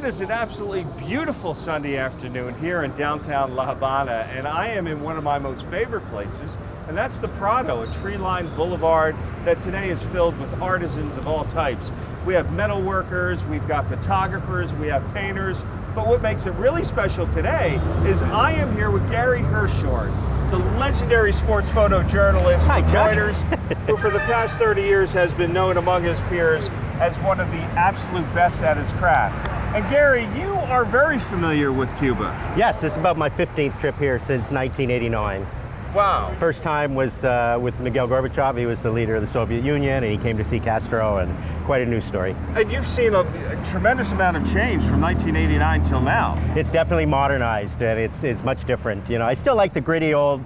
is an absolutely beautiful Sunday afternoon here in downtown La Habana, and I am in one of my most favorite places, and that's the Prado, a tree-lined boulevard that today is filled with artisans of all types. We have metal workers, we've got photographers, we have painters, but what makes it really special today is I am here with Gary Hershorn, the legendary sports photojournalist Hi, with Chuck. Reuters, who for the past 30 years has been known among his peers as one of the absolute best at his craft. And Gary, you are very familiar with Cuba. Yes, this is about my 15th trip here since 1989. Wow. First time was with Mikhail Gorbachev. He was the leader of the Soviet Union, and he came to see Castro, and quite a news story. And you've seen a tremendous amount of change from 1989 till now. It's definitely modernized, and it's much different. You know, I still like the gritty old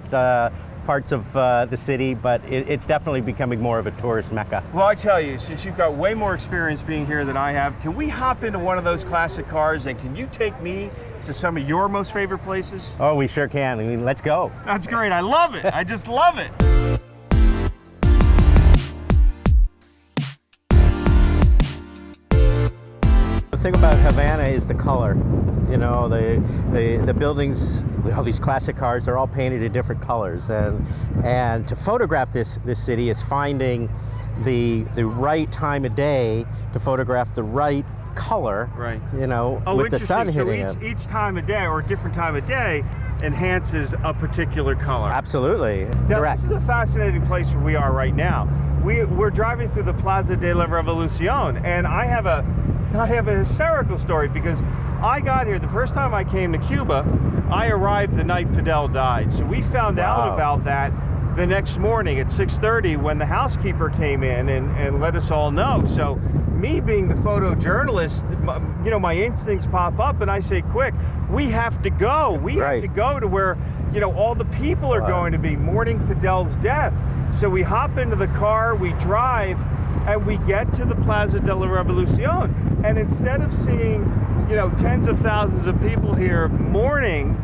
parts of the city, but it's definitely becoming more of a tourist mecca. Well, I tell you, since you've got way more experience being here than I have, can we hop into one of those classic cars and can you take me to some of your most favorite places? Oh, we sure can. I mean, let's go. That's great. I love it. I just love it. The thing about Havana is the color. You know, the buildings, all these classic cars, they're all painted in different colors, and to photograph this city is finding the right time of day to photograph the right color. Right. You know, with the sun hitting it. So each time of day or a different time of day enhances a particular color. Absolutely. Now, Correct. this is a fascinating place where we are right now. We're driving through the Plaza de la Revolucion, and I have a hysterical story because I got here, the first time I came to Cuba, I arrived the night Fidel died. So we found out about that the next morning at 6:30 when the housekeeper came in and let us all know. So me being the photojournalist, you know, my instincts pop up and I say, quick, we have to go. We have to go to where, you know, all the people are going to be mourning Fidel's death. So we hop into the car, we drive, and we get to the Plaza de la Revolucion. And instead of seeing, you know, tens of thousands of people here mourning,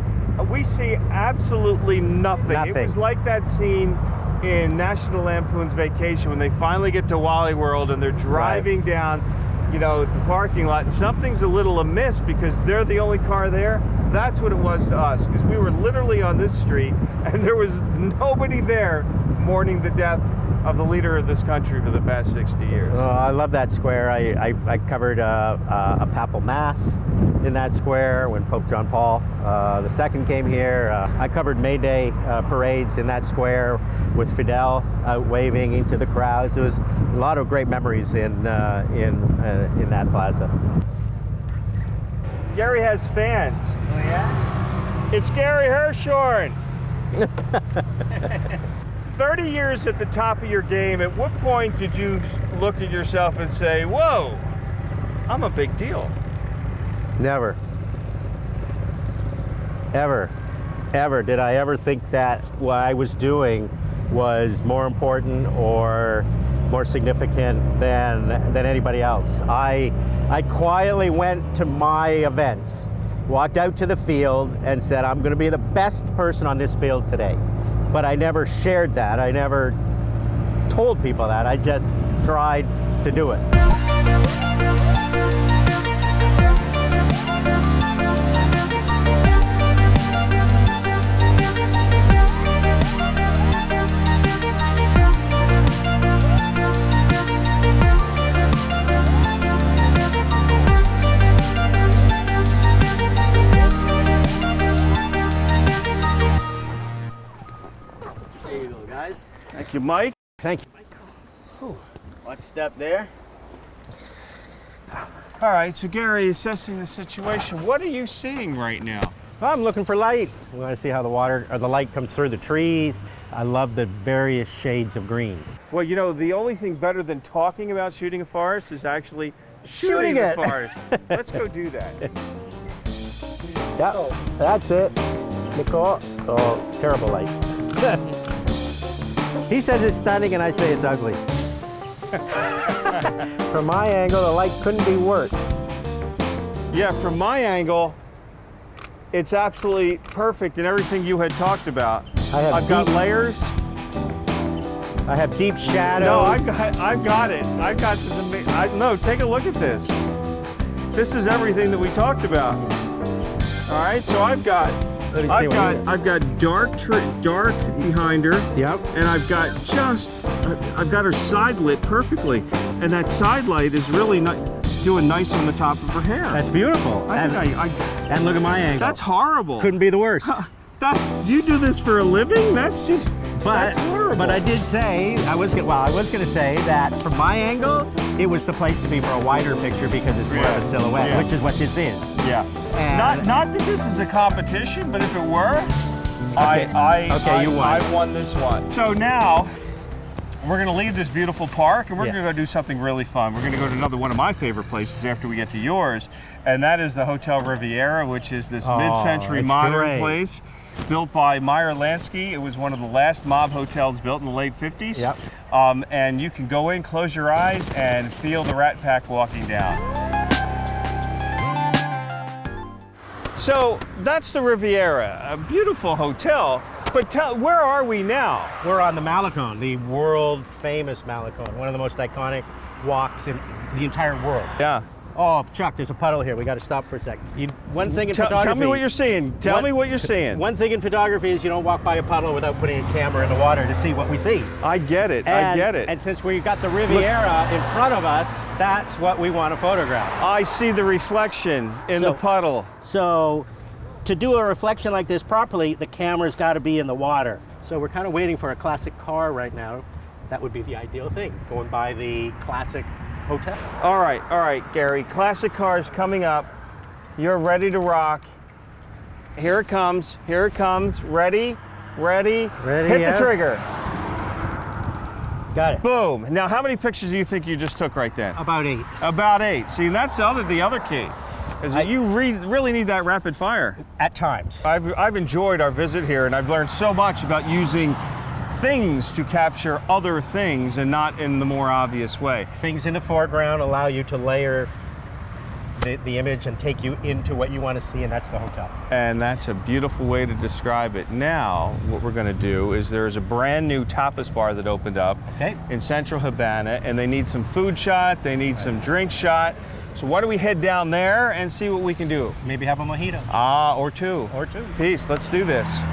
we see absolutely nothing. It was like that scene in National Lampoon's Vacation when they finally get to Wally World and they're driving down, you know, the parking lot, and something's a little amiss because they're the only car there. That's what it was to us, because we were literally on this street and there was nobody there mourning the death of the leader of this country for the past 60 years. Oh, I love that square. I covered a papal mass in that square when Pope John Paul II came here. I covered May Day parades in that square with Fidel waving into the crowds. There was a lot of great memories in that plaza. Gary has fans. Oh yeah? It's Gary Hershorn. 30 years at the top of your game, at what point did you look at yourself and say, whoa, I'm a big deal? Never. Ever did I ever think that what I was doing was more important or more significant than anybody else. I quietly went to my events, walked out to the field and said, I'm going to be the best person on this field today. But I never shared that. I never told people that. I just tried to do it. There you go, guys. Thank you, Mike. Thank you. Watch step there. All right, so Gary, assessing the situation, what are you seeing right now? Well, I'm looking for light. We want to see how the water or the light comes through the trees. I love the various shades of green. Well, you know, the only thing better than talking about shooting a forest is actually shooting Shooting the it. forest. Let's go do that. Yeah, that's it. Nicole. Oh, terrible light. He says it's stunning and I say it's ugly. From my angle, the light couldn't be worse. Yeah, from my angle, it's absolutely perfect in everything you had talked about. I've got layers. I have deep shadows. No, I've got it. I've got this. No, take a look at this. This is everything that we talked about. All right, so I've got dark behind her. Yep. And I've got her side lit perfectly, and that side light is really not doing nice on the top of her hair. That's beautiful. And look at my angle. That's horrible. Couldn't be the worst. Do you do this for a living? That's horrible. But I did say I was going to say that from my angle, it was the place to be for a wider picture because it's more of a silhouette, which is what this is. Yeah. And not that this is a competition, but if it were, you won. I won this one. So now we're going to leave this beautiful park and we're going to go do something really fun. We're going to go to another one of my favorite places after we get to yours, and that is the Hotel Riviera, which is this mid-century modern place built by Meyer Lansky. It was one of the last mob hotels built in the late 50s. Yep. And you can go in, close your eyes, and feel the Rat Pack walking down. So that's the Riviera, a beautiful hotel. But where are we now? we're on the Malecon, the world famous Malecon, one of the most iconic walks in the entire world. Yeah. Oh, Chuck, there's a puddle here. We got to stop for a second. One thing in photography. Tell me what you're seeing. Tell me what you're seeing. One thing in photography is you don't walk by a puddle without putting a camera in the water to see what we see. I get it. I get it. And since we've got the Riviera in front of us, that's what we want to photograph. I see the reflection in the puddle. So to do a reflection like this properly, the camera's got to be in the water. So we're kind of waiting for a classic car right now. That would be the ideal thing, going by the classic hotel. All right, Gary. Classic cars coming up. You're ready to rock. Here it comes. Ready. Hit the trigger. Got it. Boom. Now, how many pictures do you think you just took right then? About 8. About 8. See, that's the other key. Is that you really need that rapid fire. At times. I've enjoyed our visit here, and I've learned so much about using things to capture other things and not in the more obvious way. Things in the foreground allow you to layer the image and take you into what you want to see, and that's the hotel. And that's a beautiful way to describe it. Now, what we're going to do is there's a brand new tapas bar that opened up in Central Havana, and they need some food shot, they need some drink shot. So why don't we head down there and see what we can do? Maybe have a mojito. Or two. Peace, let's do this.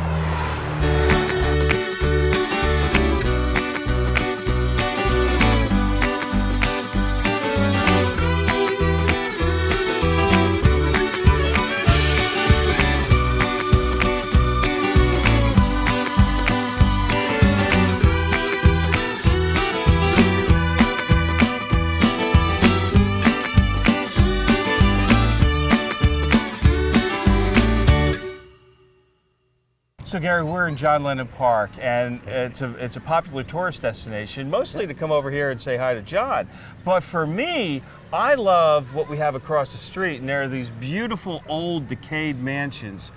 So Gary, we're in John Lennon Park, and it's a popular tourist destination, mostly to come over here and say hi to John. But for me, I love what we have across the street, and there are these beautiful old decayed mansions.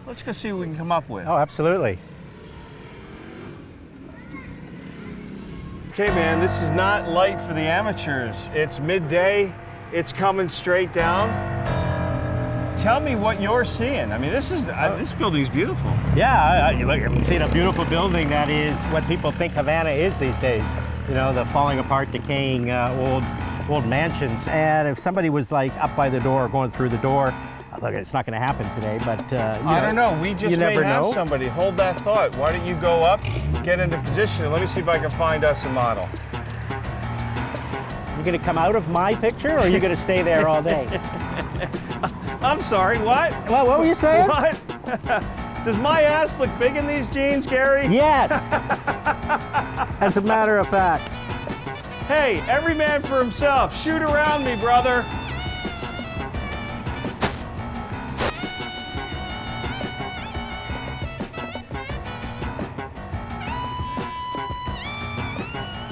Let's go see what we can come up with. Oh, absolutely. Okay, man, this is not light for the amateurs. It's midday, it's coming straight down. Tell me what you're seeing. I mean, this building's beautiful. Yeah, I'm seeing a beautiful building that is what people think Havana is these days. You know, the falling apart, decaying old mansions. And if somebody was like up by the door, going through the door, look, it's not going to happen today, but I don't know. We just may have somebody. Hold that thought. Why don't you go up, get into position, and let me see if I can find us a model. You going to come out of my picture, or are you going to stay there all day? I'm sorry, what? Well, what were you saying? What? Does my ass look big in these jeans, Gary? Yes. As a matter of fact. Hey, every man for himself. Shoot around me, brother.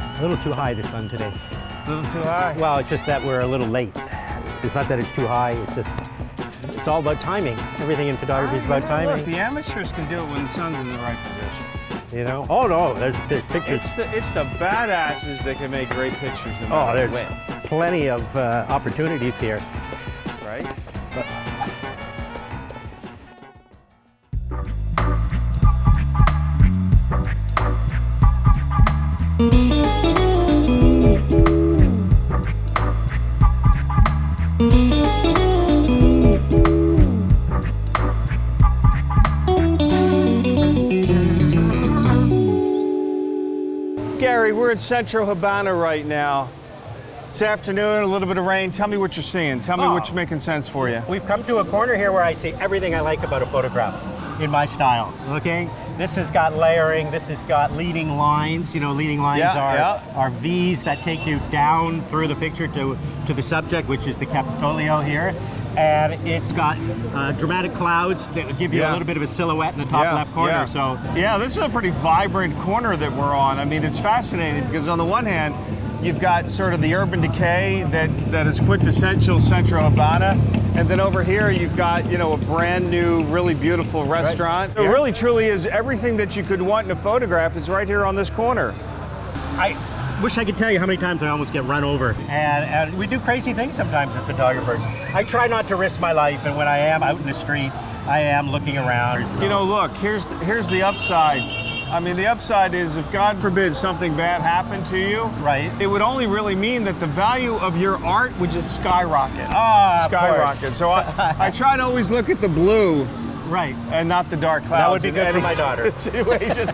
It's a little too high, the sun today. A little too high? Well, it's just that we're a little late. It's not that it's too high, it's all about timing. Everything in photography is about timing. Look, the amateurs can do it when the sun's in the right position. You know? Oh no, there's pictures. It's the badasses that can make great pictures no Oh, matter there's when. plenty of opportunities here. Right? But Gary, we're in Central Habana right now. It's afternoon, a little bit of rain. Tell me what you're seeing. Tell me what's making sense for you. We've come to a corner here where I see everything I like about a photograph in my style, okay? This has got layering, this has got leading lines. You know, leading lines are V's that take you down through the picture to the subject, which is the Capitolio here. And it's got dramatic clouds that give you a little bit of a silhouette in the top left corner. So yeah, this is a pretty vibrant corner that we're on. I mean, it's fascinating because on the one hand, you've got sort of the urban decay that is quintessential Central Habana. And then over here, you've got, you know, a brand new, really beautiful restaurant. Right. It really truly is everything that you could want in a photograph is right here on this corner. I wish I could tell you how many times I almost get run over. And we do crazy things sometimes as photographers. I try not to risk my life, and when I am out in the street, I am looking around. So. You know, look, here's the upside. I mean, the upside is if God forbid something bad happened to you, right, it would only really mean that the value of your art would just skyrocket. Skyrocket. So I try to always look at the blue, right, and not the dark clouds. That would be good for my daughter. Situation.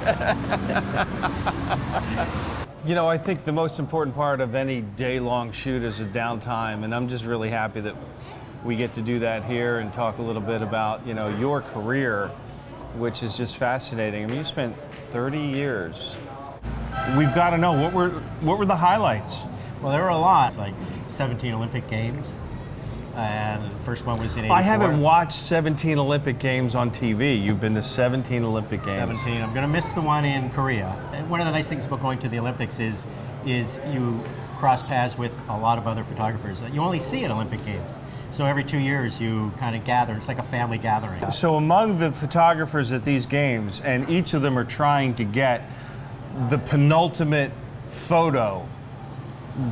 You know, I think the most important part of any day-long shoot is a downtime, and I'm just really happy that we get to do that here and talk a little bit about, you know, your career, which is just fascinating. I mean, you spent 30 years. We've got to know, what were the highlights? Well, there were a lot, like 17 Olympic Games, and the first one was in 84. I haven't watched 17 Olympic Games on TV. You've been to 17 Olympic Games. 17. I'm going to miss the one in Korea. One of the nice things about going to the Olympics is you cross paths with a lot of other photographers that you only see at Olympic Games. So every 2 years you kind of gather. It's like a family gathering. So among the photographers at these games, and each of them are trying to get the penultimate photo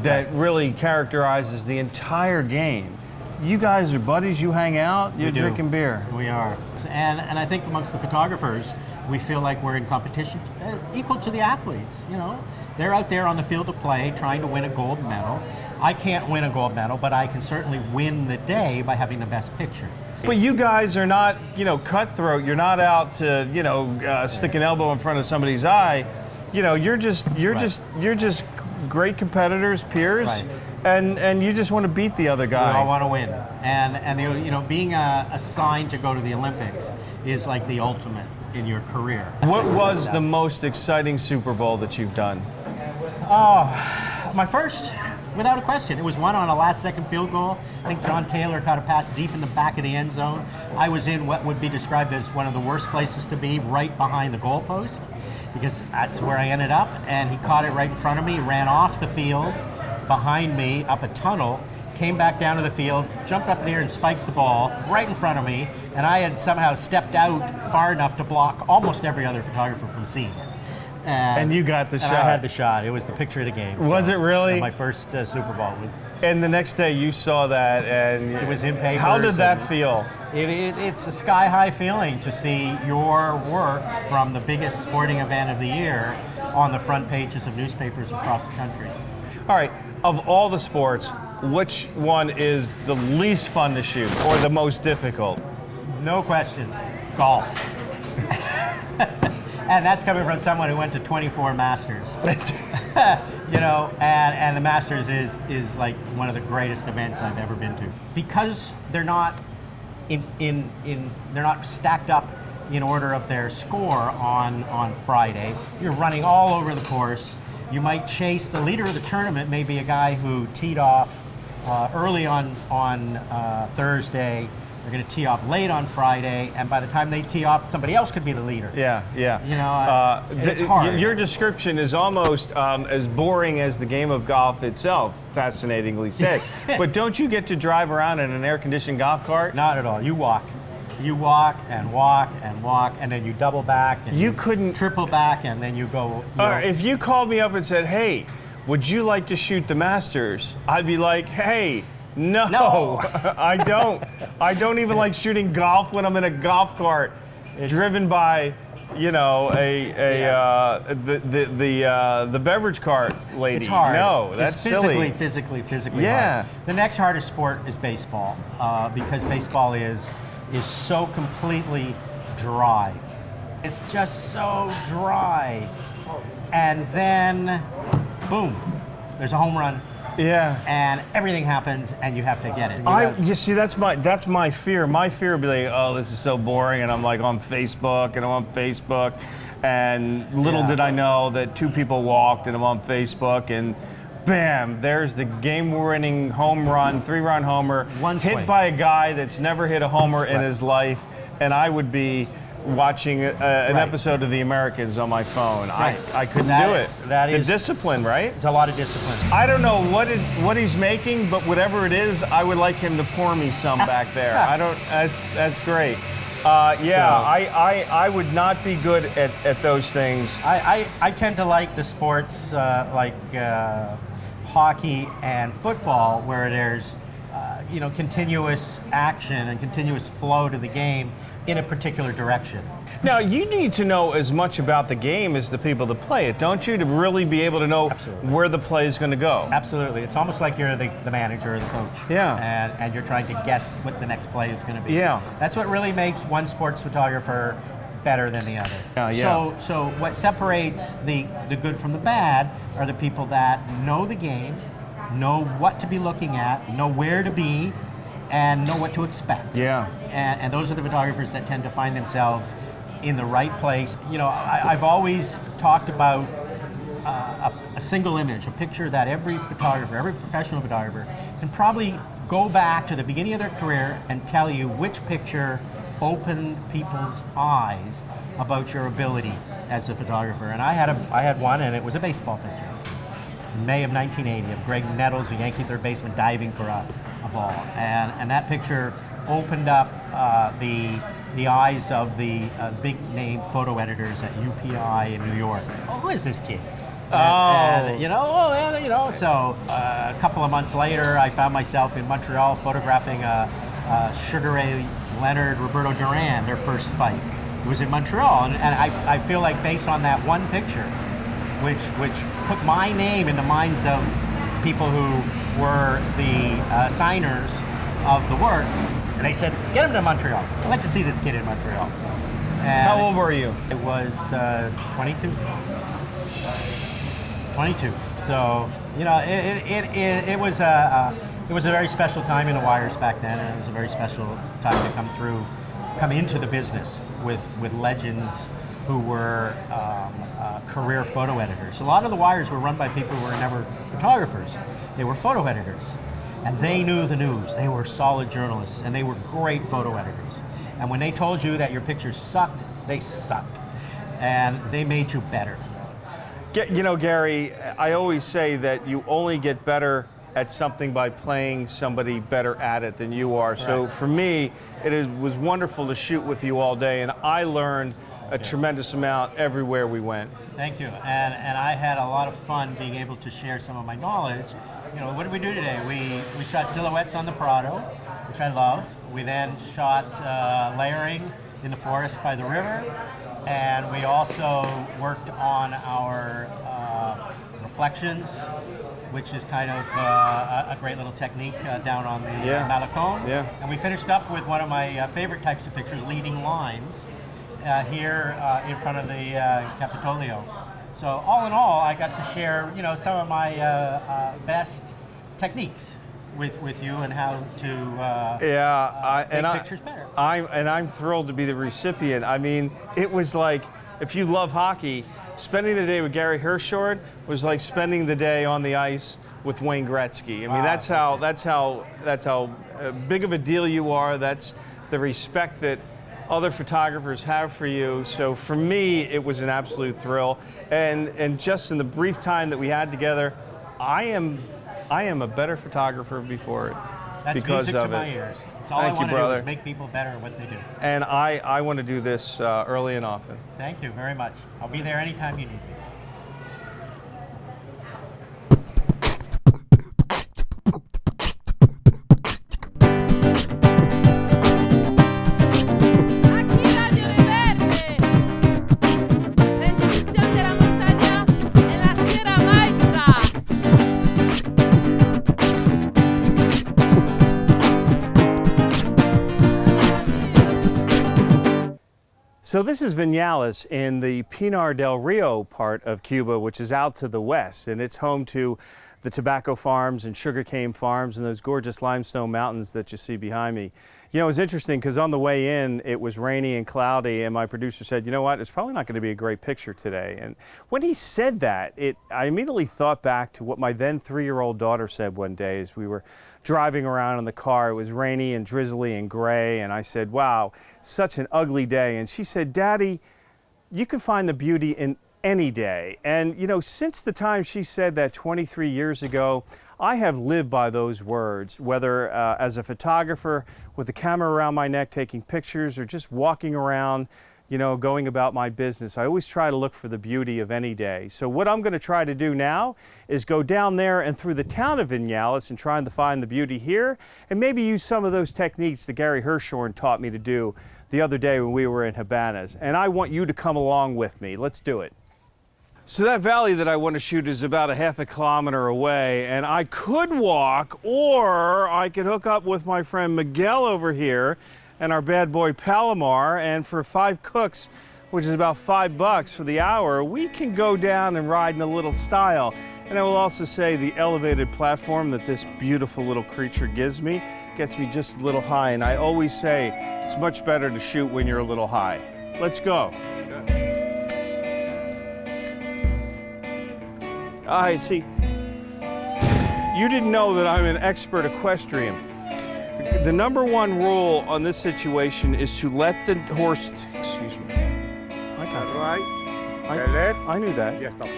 that really characterizes the entire game. You guys are buddies, you hang out, you're drinking beer. We are. And I think amongst the photographers, we feel like we're in competition equal to the athletes, you know. They're out there on the field of play trying to win a gold medal. I can't win a gold medal, but I can certainly win the day by having the best picture. But you guys are not, you know, cutthroat. You're not out to, you know, stick an elbow in front of somebody's eye. You know, you're just great competitors, peers, and you just want to beat the other guy. We all want to win, and you know, being assigned to go to the Olympics is like the ultimate in your career. What was the most exciting Super Bowl that you've done? Oh, my first, without a question. It was one on a last-second field goal. I think John Taylor caught a pass deep in the back of the end zone. I was in what would be described as one of the worst places to be, right behind the goalpost, because that's where I ended up, and he caught it right in front of me, ran off the field, behind me, up a tunnel, came back down to the field, jumped up in the air and spiked the ball right in front of me, and I had somehow stepped out far enough to block almost every other photographer from seeing it. And you got the shot. I had the shot. It was the picture of the game. Was it really? My first Super Bowl was. And the next day you saw that, and it was in papers. How did that feel? It's a sky-high feeling to see your work from the biggest sporting event of the year on the front pages of newspapers across the country. All right, of all the sports, which one is the least fun to shoot or the most difficult? No question, golf. And that's coming from someone who went to 24 Masters. You know, and the Masters is like one of the greatest events I've ever been to. Because they're not they're not stacked up in order of their score on Friday. You're running all over the course. You might chase the leader of the tournament, maybe a guy who teed off early on Thursday. They're going to tee off late on Friday, and by the time they tee off, somebody else could be the leader. Yeah. You know, it's hard. Your description is almost as boring as the game of golf itself, fascinatingly said. But don't you get to drive around in an air-conditioned golf cart? Not at all. You walk. You walk and walk and walk, and then you double back, and you couldn't triple back, and then you go. If you called me up and said, "Hey, would you like to shoot the Masters?" I'd be like, "Hey, no. I don't. I don't even like shooting golf when I'm in a golf cart, driven by, you know, the beverage cart lady." It's hard. No, that's silly. Physically yeah. hard. The next hardest sport is baseball, because baseball is so completely dry. It's just so dry. and then, boom, there's a home run. Yeah. And everything happens, and you have to get it. You see, that's my fear. My fear would be like, oh, this is so boring, and I'm like on Facebook, and little did I know that 2 people walked, and I'm on Facebook, and bam, there's the game-winning home run, 3-run homer, hit by a guy that's never hit a homer in his life, and I would be watching an episode of The Americans on my phone. I couldn't do it. That is the discipline, right? It's a lot of discipline. I don't know what he's making, but whatever it is, I would like him to pour me some back there. I don't. That's great. I would not be good at those things. I tend to like the sports like hockey and football, where there's continuous action and continuous flow to the game in a particular direction. Now, you need to know as much about the game as the people that play it, don't you, to really be able to know where the play is going to go? Absolutely. It's almost like you're the manager or the coach. Yeah. And you're trying to guess what the next play is going to be. Yeah. That's what really makes one sports photographer better than the other. So what separates the good from the bad are the people that know the game, know what to be looking at, know where to be, and know what to expect. Yeah. And those are the photographers that tend to find themselves in the right place. I've always talked about a single image, a picture that every photographer, every professional photographer can probably go back to the beginning of their career and tell you which picture opened people's eyes about your ability as a photographer. And I had one, and it was a baseball picture. May of 1980 of Greg Nettles, a Yankee third baseman, diving for a ball. And that picture opened up the eyes of the big name photo editors at UPI in New York. Oh, who is this kid? So a couple of months later, I found myself in Montreal photographing Sugar Ray Leonard, Roberto Duran, their first fight. It was in Montreal, and I feel like based on that one picture, which put my name in the minds of people who were the signers of the work, and they said, get him to Montreal. I'd like to see this kid in Montreal. And how old were you? It was 22. 22. So, it was a very special time in the wires back then, and it was a very special time to come into the business with legends who were career photo editors. A lot of the wires were run by people who were never photographers. They were photo editors, and they knew the news. They were solid journalists, and they were great photo editors. And when they told you that your pictures sucked, they sucked, and they made you better. Gary, I always say that you only get better at something by playing somebody better at it than you are. So for me, was wonderful to shoot with you all day, and I learned a tremendous amount everywhere we went. Thank you, and I had a lot of fun being able to share some of my knowledge. What did we do today? We shot silhouettes on the Prado, which I love. We then shot layering in the forest by the river, and we also worked on our reflections, which is kind of a great little technique down on the Malecon. Yeah. And we finished up with one of my favorite types of pictures, leading lines, here in front of the Capitolio. So all in all, I got to share, some of my best techniques with you and how to make pictures better. I'm thrilled to be the recipient. I mean, it was like, if you love hockey, spending the day with Gary Hershorn was like spending the day on the ice with Wayne Gretzky. I mean, that's how big of a deal you are. That's the respect that other photographers have for you. So for me, it was an absolute thrill. And just in the brief time that we had together, I am a better photographer before it. That's because music of to my it. ears. It's all I want to do is make people better at what they do. And I want to do this early and often. Thank you very much. I'll be there anytime you need me. So this is Vinales in the Pinar del Rio part of Cuba, which is out to the west, and it's home to the tobacco farms and sugarcane farms and those gorgeous limestone mountains that you see behind me. You know, it was interesting because on the way in, it was rainy and cloudy, and my producer said, you know what, it's probably not going to be a great picture today. And when he said that, I immediately thought back to what my then 3-year-old daughter said one day as we were driving around in the car. It was rainy and drizzly and gray, and I said, wow, such an ugly day. And she said, Daddy, you can find the beauty in any day. And you know, since the time she said that 23 years ago, I have lived by those words, whether as a photographer with the camera around my neck taking pictures or just walking around, you know, going about my business. I always try to look for the beauty of any day. So what I'm going to try to do now is go down there and through the town of Vinales and trying to find the beauty here, and maybe use some of those techniques that Gary Hershorn taught me to do the other day when we were in Habanas. And I want you to come along with me. Let's do it. So that valley that I want to shoot is about a half a kilometer away, and I could walk, or I could hook up with my friend Miguel over here and our bad boy Palomar, and for 5 cooks, which is about $5 for the hour, we can go down and ride in a little style. And I will also say the elevated platform that this beautiful little creature gives me gets me just a little high, and I always say it's much better to shoot when you're a little high. Let's go. I see. You didn't know that I'm an expert equestrian. The number one rule on this situation is to let the horse, excuse me. I got it. Right. I knew that. Ya está.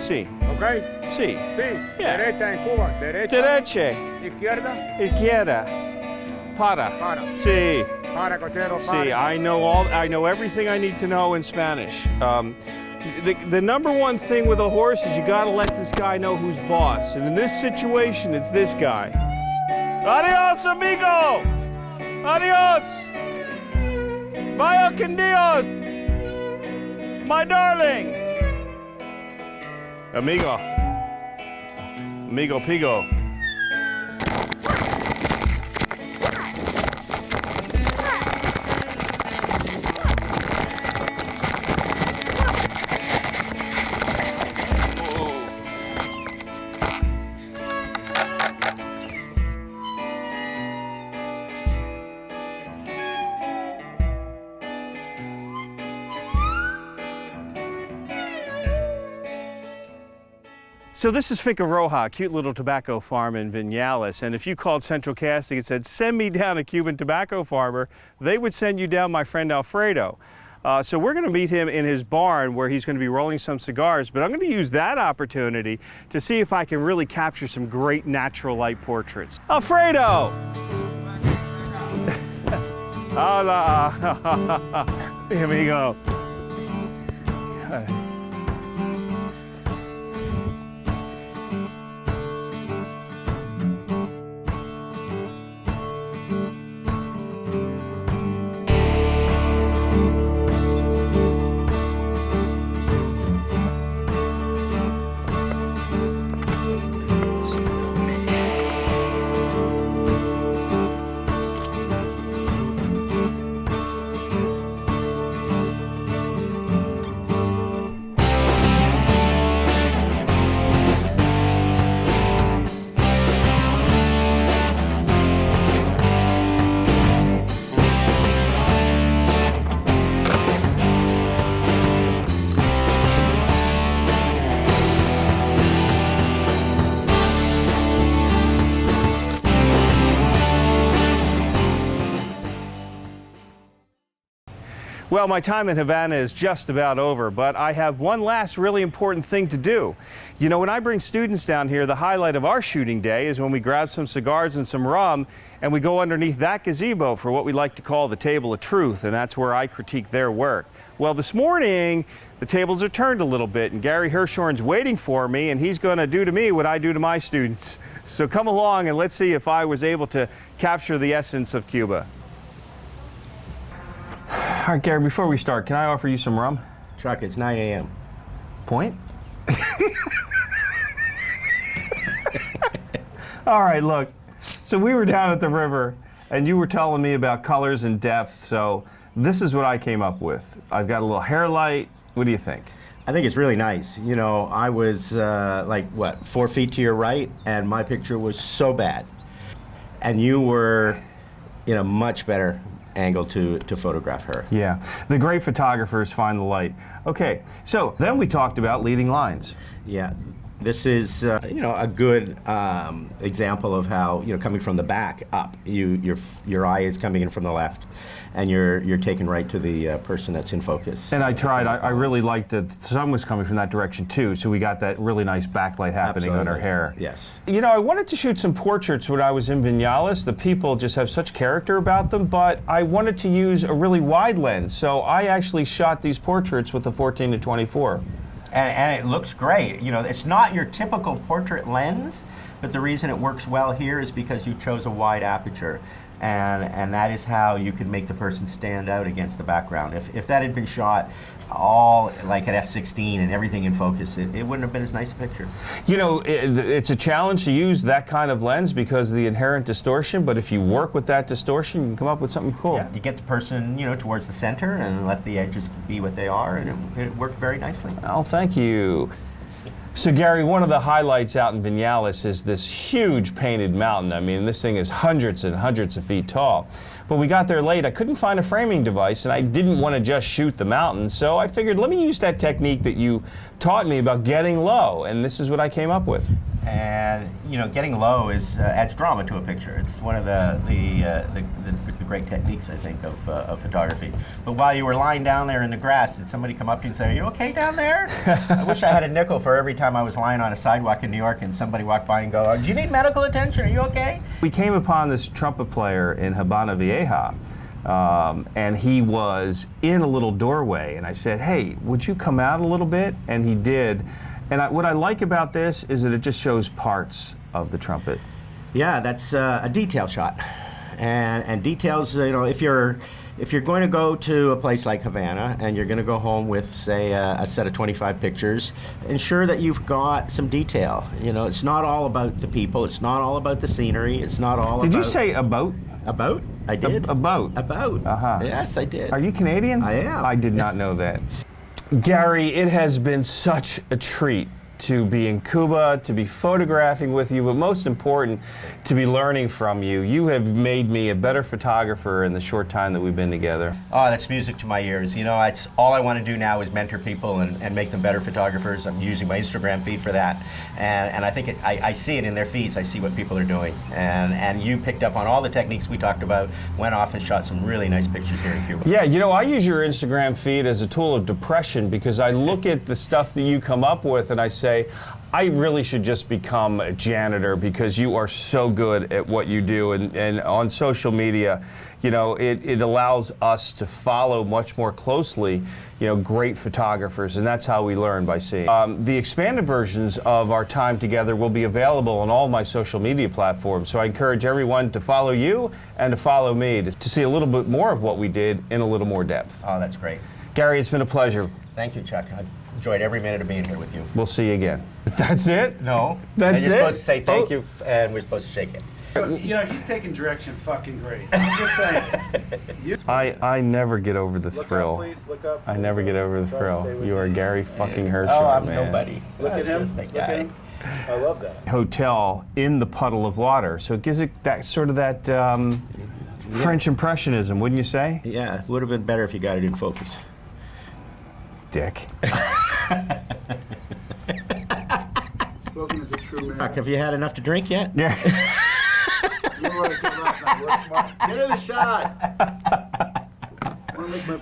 Sí. Okay. Sí. Sí. Yeah. Derecha en Cuba. Derecha. Derecha. Izquierda. Izquierda. Para. Para. Sí. Para, cochero. See, Para. I know everything I need to know in Spanish. The number one thing with a horse is you gotta let this guy know who's boss. And in this situation, it's this guy. Adios, amigo! Adios! Vaya con Dios! My darling! Amigo. Amigo Pigo. So this is Finca Roja, a cute little tobacco farm in Vinales. And if you called Central Casting and said, send me down a Cuban tobacco farmer, they would send you down my friend Alfredo. So we're going to meet him in his barn where he's going to be rolling some cigars, but I'm going to use that opportunity to see if I can really capture some great natural light portraits. Alfredo! Hola! Here we go. Well, my time in Havana is just about over, but I have one last really important thing to do. You know, when I bring students down here, the highlight of our shooting day is when we grab some cigars and some rum and we go underneath that gazebo for what we like to call the table of truth, and that's where I critique their work. Well, this morning, the tables are turned a little bit, and Gary Hershorn's waiting for me, and he's going to do to me what I do to my students. So come along and let's see if I was able to capture the essence of Cuba. All right, Gary, before we start, can I offer you some rum? Truck, it's 9 a.m. Point? All right, look. So we were down at the river, and you were telling me about colors and depth, so This is what I came up with. I've got a little hair light. What do you think? I think it's really nice. You know, I was like, what, 4 feet to your right, and my picture was so bad. And you were in a much better angle to photograph her. Yeah, the great photographers find the light. Okay, so then we talked about leading lines. Yeah, this is you know, a good example of how, you know, coming from the back up, your eye is coming in from the left, and you're taken right to the person that's in focus. And I tried. I really liked that the sun was coming from that direction too, so we got that really nice backlight happening on her hair. Yes. You know, I wanted to shoot some portraits when I was in Vinales. The people just have such character about them, but I wanted to use a really wide lens, so I actually shot these portraits with a 14 to 24. And it looks great. You know, it's not your typical portrait lens, but the reason it works well here is because you chose a wide aperture. And that is how you can make the person stand out against the background. If that had been shot all like at f/16 and everything in focus, it wouldn't have been as nice a picture. You know, it's a challenge to use that kind of lens because of the inherent distortion, but if you work with that distortion, you can come up with something cool. Yeah, you get the person, you know, towards the center and let the edges be what they are, and it worked very nicely. Oh, thank you. So Gary, one of the highlights out in Vinales is this huge painted mountain. I mean, this thing is hundreds and hundreds of feet tall. But we got there late. I couldn't find a framing device, and I didn't want to just shoot the mountain, so I figured let me use that technique that you taught me about getting low, and this is what I came up with. And you know, getting low adds drama to a picture. It's one of the great techniques, I think, of photography. But while you were lying down there in the grass, did somebody come up to you and say, "Are you okay down there?" I wish I had a nickel for every time I was lying on a sidewalk in New York and somebody walked by and go, "Do you need medical attention? Are you okay?" We came upon this trumpet player in Habana Vieja, and he was in a little doorway, and I said, "Hey, would you come out a little bit?" And he did. And what I like about this is that it just shows parts of the trumpet. Yeah, that's a detail shot, and details. You know, if you're going to go to a place like Havana and you're going to go home with, say, a set of 25 pictures, ensure that you've got some detail. You know, it's not all about the people. It's not all about the scenery. It's not all. Did you say a boat? A boat? I did. A boat. A boat. Uh-huh. Yes, I did. Are you Canadian? I am. I did not know that. Gary, it has been such a treat to be in Cuba, to be photographing with you, but most important, to be learning from you. You have made me a better photographer in the short time that we've been together. Oh, that's music to my ears. You know, it's all I want to do now is mentor people and make them better photographers. I'm using my Instagram feed for that. And I think I see it in their feeds. I see what people are doing. And you picked up on all the techniques we talked about, went off and shot some really nice pictures here in Cuba. Yeah, you know, I use your Instagram feed as a tool of depression because I look at the stuff that you come up with and I say, I really should just become a janitor because you are so good at what you do. And on social media, you know, it allows us to follow much more closely, you know, great photographers, and that's how we learn, by seeing. The expanded versions of our time together will be available on all my social media platforms, so I encourage everyone to follow you and to follow me to see a little bit more of what we did in a little more depth. Oh, that's great. Gary, it's been a pleasure. Thank you, Chuck. I enjoyed every minute of being here with you. We'll see you again. That's it? No. That's You're it? supposed to say thank you, and we're supposed to shake it. You know, he's taking direction fucking great. I'm just saying. I never get over the Look thrill. up, please. Look up. I never get over the Try to thrill. stay with You are me. Gary fucking Hershorn, Oh, I'm man. nobody. Look at him. Just that Look at guy. him. I love that. Hotel in the puddle of water. So it gives it that sort of that French impressionism, wouldn't you say? Yeah, it would have been better if you got it in focus. Dick. Spoken as a true man. Chuck, have you had enough to drink yet? Yeah. You know what I said last night? Work smart. Get in the shot.